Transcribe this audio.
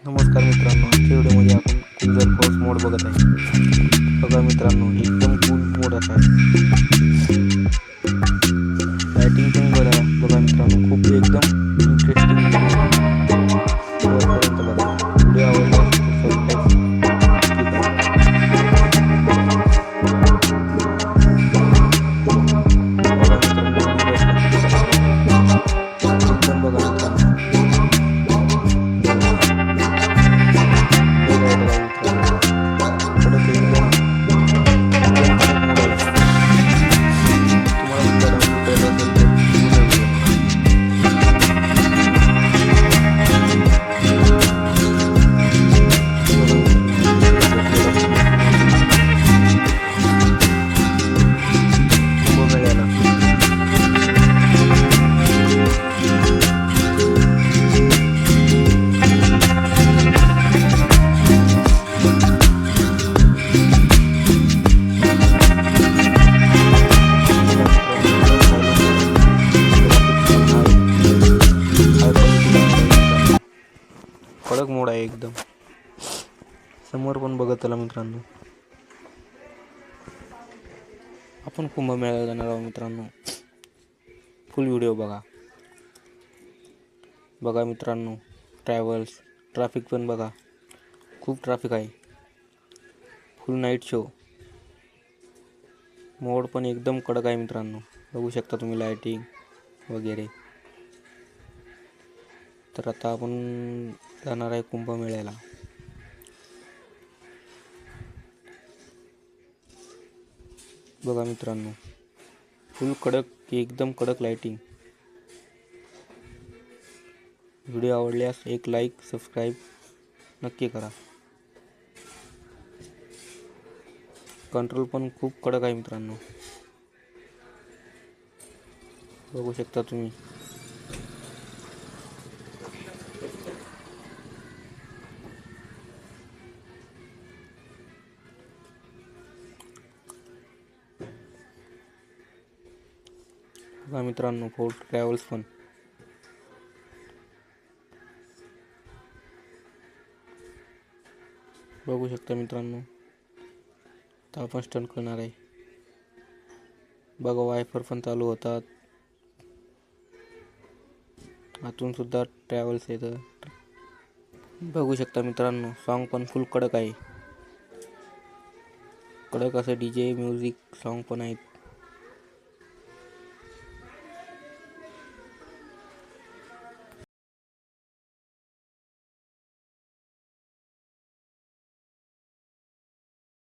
नमस्कार मित्रांनो, आजच्या व्हिडिओमध्ये आपण कुंजल फोर्स मोड बघत आहे. बघा मित्रांनो, एकदम कूल मोड असा आहे. लाइटिंग पण बघा मित्रांनो, खूप एकदम इंटरेस्टिंग व्हिडिओ शेवटपर्यंत बघा. व्हिडिओ आवडल्यास सबस्क्राईब नक्की करा. बघा मित्रांनो, व्हिडिओ पण बघा मित्रांनो. कडक मोड आहे एकदम. समोर पण बघत चला मित्रांनो. आपण कुंभमेळ्याला जाणार आहोत मित्रांनो. फुल व्हिडिओ बघा. बघा मित्रांनो, ट्रॅव्हल्स, ट्रॅफिक पण बघा. खूप ट्रॅफिक आहे. फुल नाईट शो. मोड पण एकदम कडक आहे मित्रांनो. बघू शकता तुम्ही लाइटिंग वगैरे. तर आता आपण जाणार आहे कुंभमेळ्याला. बघा मित्रांनो, फुल कडक, एकदम कडक लाइटिंग. व्हिडिओ आवडल्यास एक लाईक, सबस्क्राईब नक्की करा. कंट्रोल पण खूप कडक आहे मित्रांनो. बघू शकता तुम्ही. बघा मित्रांनो, फोर्ट ट्रॅव्हल्स पण. बघू शकता मित्रांनो. आता आपण स्टंट करणार आहे. बघा, वायफर पण चालू होतात. आतून सुद्धा ट्रॅव्हल्स येतं. बघू शकता मित्रांनो, सॉन्ग पण फुल कडक आहे. कडक असं DJ म्युझिक सॉन्ग पण आहेत.